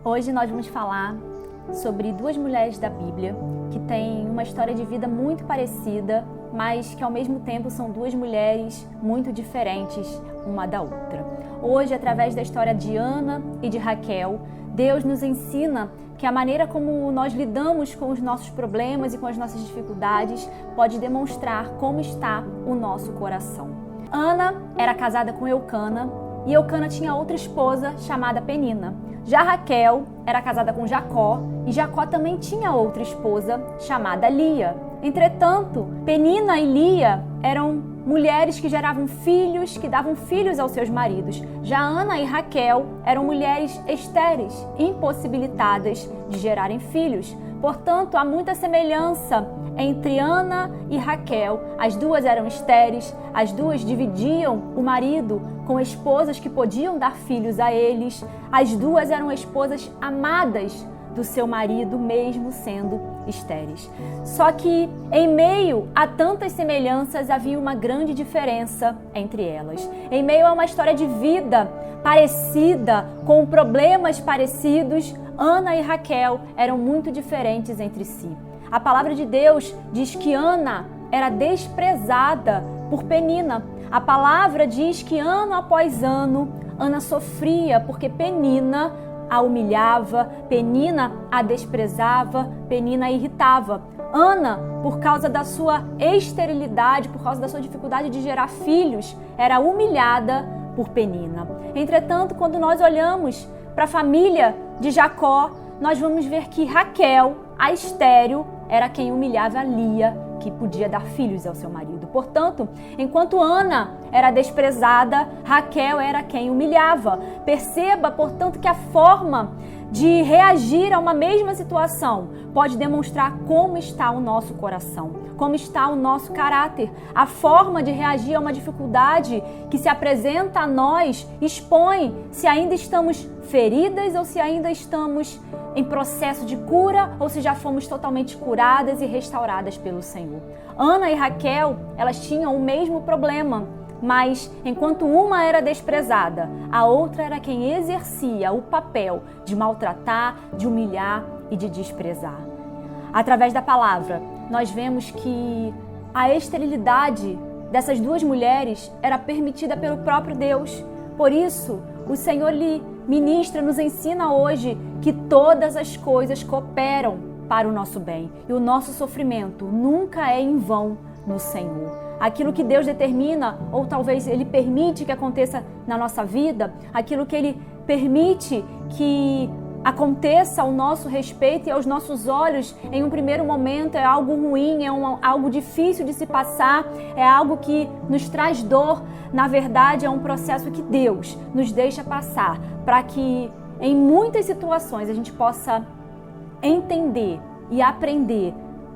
Hoje nós vamos falar sobre duas mulheres da Bíblia que têm uma história de vida muito parecida, mas que ao mesmo tempo são duas mulheres muito diferentes uma da outra. Hoje, através da história de Ana e de Raquel, Deus nos ensina que a maneira como nós lidamos com os nossos problemas e com as nossas dificuldades pode demonstrar como está o nosso coração. Ana era casada com Eucana e Eucana tinha outra esposa chamada Penina. Já Raquel era casada com Jacó e Jacó também tinha outra esposa chamada Lia. Entretanto, Penina e Lia eram mulheres que geravam filhos, que davam filhos aos seus maridos. Já Ana e Raquel eram mulheres estéreis, impossibilitadas de gerarem filhos. Portanto, há muita semelhança entre Ana e Raquel. As duas eram estéreis, as duas dividiam o marido com esposas que podiam dar filhos a eles. As duas eram esposas amadas do seu marido, mesmo sendo estéreis. Só que, em meio a tantas semelhanças, havia uma grande diferença entre elas. Em meio a uma história de vida parecida, com problemas parecidos, Ana e Raquel eram muito diferentes entre si. A palavra de Deus diz que Ana era desprezada por Penina. A palavra diz que ano após ano, Ana sofria porque Penina a humilhava, Penina a desprezava, Penina a irritava. Ana, por causa da sua esterilidade, por causa da sua dificuldade de gerar filhos, era humilhada por Penina. Entretanto, quando nós olhamos para a família de Jacó, nós vamos ver que Raquel, a estéril, era quem humilhava a Lia, que podia dar filhos ao seu marido. Portanto, enquanto Ana era desprezada, Raquel era quem humilhava. Perceba, portanto, que a forma de reagir a uma mesma situação pode demonstrar como está o nosso coração, como está o nosso caráter. A forma de reagir a uma dificuldade que se apresenta a nós expõe se ainda estamos feridas ou se ainda estamos em processo de cura ou se já fomos totalmente curadas e restauradas pelo Senhor. Ana e Raquel, elas tinham o mesmo problema, mas enquanto uma era desprezada, a outra era quem exercia o papel de maltratar, de humilhar e de desprezar. Através da palavra, nós vemos que a esterilidade dessas duas mulheres era permitida pelo próprio Deus. Por isso, o Senhor lhe ministra, nos ensina hoje que todas as coisas cooperam para o nosso bem e o nosso sofrimento nunca é em vão no Senhor. Aquilo que Deus determina, ou talvez Ele permite que aconteça na nossa vida, aquilo que Ele permite que aconteça ao nosso respeito e aos nossos olhos, em um primeiro momento é algo ruim, algo difícil de se passar, é algo que nos traz dor. Na verdade, é um processo que Deus nos deixa passar para que em muitas situações a gente possa entender e aprender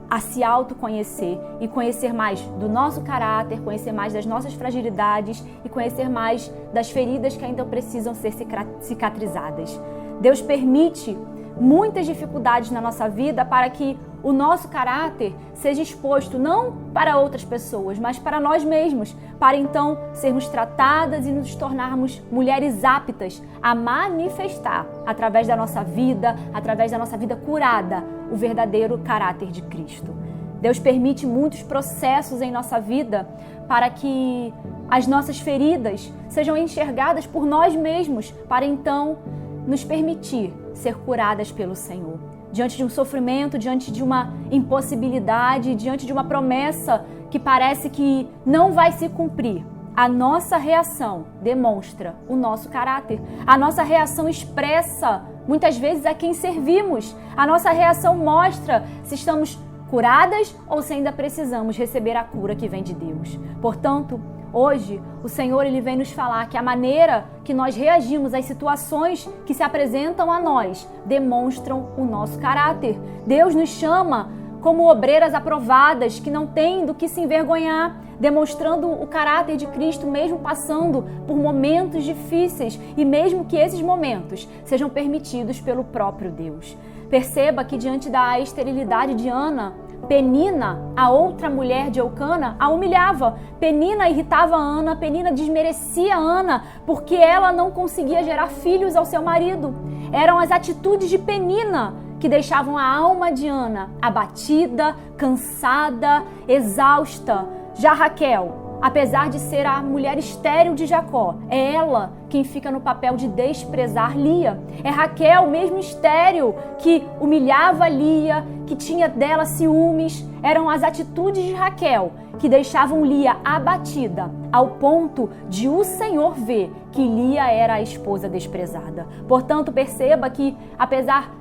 a se autoconhecer e conhecer mais do nosso caráter, conhecer mais das nossas fragilidades e conhecer mais das feridas que ainda precisam ser cicatrizadas. Deus permite muitas dificuldades na nossa vida para que o nosso caráter seja exposto não para outras pessoas, mas para nós mesmos, para então sermos tratadas e nos tornarmos mulheres aptas a manifestar, através da nossa vida curada, o verdadeiro caráter de Cristo. Deus permite muitos processos em nossa vida para que as nossas feridas sejam enxergadas por nós mesmos, para então nos permitir ser curadas pelo Senhor. Diante de um sofrimento, diante de uma impossibilidade, diante de uma promessa que parece que não vai se cumprir, a nossa reação demonstra o nosso caráter. A nossa reação expressa, muitas vezes, a quem servimos. A nossa reação mostra se estamos curadas ou se ainda precisamos receber a cura que vem de Deus. Portanto, hoje, o Senhor ele vem nos falar que a maneira que nós reagimos às situações que se apresentam a nós demonstram o nosso caráter. Deus nos chama como obreiras aprovadas, que não têm do que se envergonhar, demonstrando o caráter de Cristo, mesmo passando por momentos difíceis e mesmo que esses momentos sejam permitidos pelo próprio Deus. Perceba que diante da esterilidade de Ana, Penina, a outra mulher de Eucana, a humilhava. Penina irritava Ana, Penina desmerecia Ana, porque ela não conseguia gerar filhos ao seu marido. Eram as atitudes de Penina que deixavam a alma de Ana abatida, cansada, exausta. Já Raquel, apesar de ser a mulher estéril de Jacó, é ela quem fica no papel de desprezar Lia. É Raquel, mesmo estéril, que humilhava Lia, que tinha dela ciúmes. Eram as atitudes de Raquel que deixavam Lia abatida, ao ponto de o Senhor ver que Lia era a esposa desprezada. Portanto, perceba que, apesar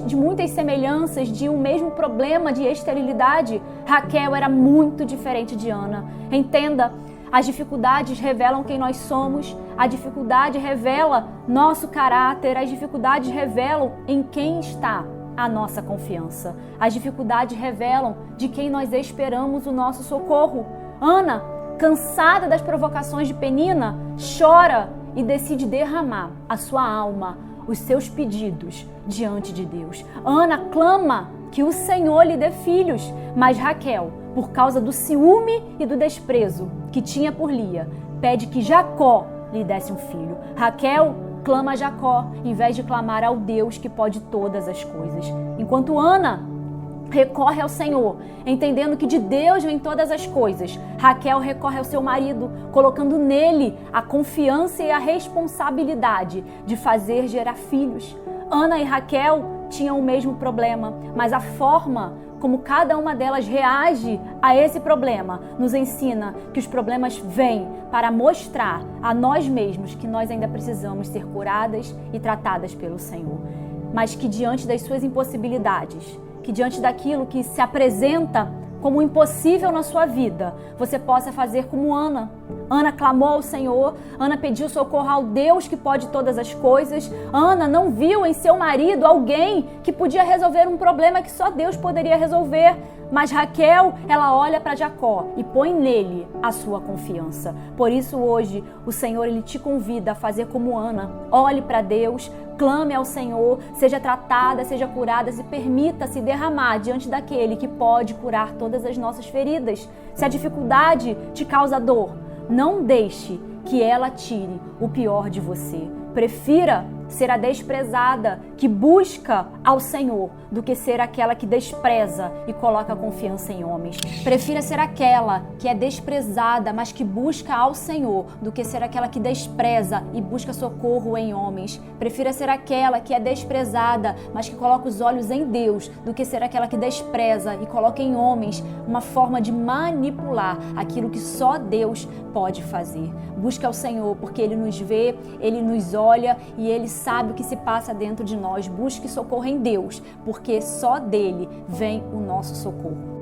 de muitas semelhanças, de um mesmo problema de esterilidade, Raquel era muito diferente de Ana. Entenda, as dificuldades revelam quem nós somos, a dificuldade revela nosso caráter, as dificuldades revelam em quem está a nossa confiança. As dificuldades revelam de quem nós esperamos o nosso socorro. Ana, cansada das provocações de Penina, chora e decide derramar a sua alma, os seus pedidos diante de Deus. Ana clama que o Senhor lhe dê filhos, mas Raquel, por causa do ciúme e do desprezo que tinha por Lia, pede que Jacó lhe desse um filho. Raquel clama a Jacó, em vez de clamar ao Deus que pode todas as coisas. Enquanto Ana recorre ao Senhor, entendendo que de Deus vem todas as coisas, Raquel recorre ao seu marido, colocando nele a confiança e a responsabilidade de fazer gerar filhos. Ana e Raquel tinham o mesmo problema, mas a forma como cada uma delas reage a esse problema nos ensina que os problemas vêm para mostrar a nós mesmos que nós ainda precisamos ser curadas e tratadas pelo Senhor. Mas que diante das suas impossibilidades, que diante daquilo que se apresenta como impossível na sua vida, você possa fazer como Ana. Ana clamou ao Senhor, Ana pediu socorro ao Deus que pode todas as coisas. Ana não viu em seu marido alguém que podia resolver um problema que só Deus poderia resolver. Mas Raquel, ela olha para Jacó e põe nele a sua confiança. Por isso hoje o Senhor ele te convida a fazer como Ana. Olhe para Deus, clame ao Senhor, seja tratada, seja curada, se permita-se derramar diante daquele que pode curar todas as nossas feridas. Se a dificuldade te causa dor, não deixe que ela tire o pior de você. Prefira ser a desprezada que busca ao Senhor do que ser aquela que despreza e coloca a confiança em homens. Prefira ser aquela que é desprezada, mas que busca ao Senhor, do que ser aquela que despreza e busca socorro em homens. Prefira ser aquela que é desprezada, mas que coloca os olhos em Deus, do que ser aquela que despreza e coloca em homens uma forma de manipular aquilo que só Deus pode fazer. Busca ao Senhor, porque Ele nos vê, Ele nos olha e Ele sabe o que se passa dentro de nós. Busque socorro em Deus, porque só dele vem o nosso socorro.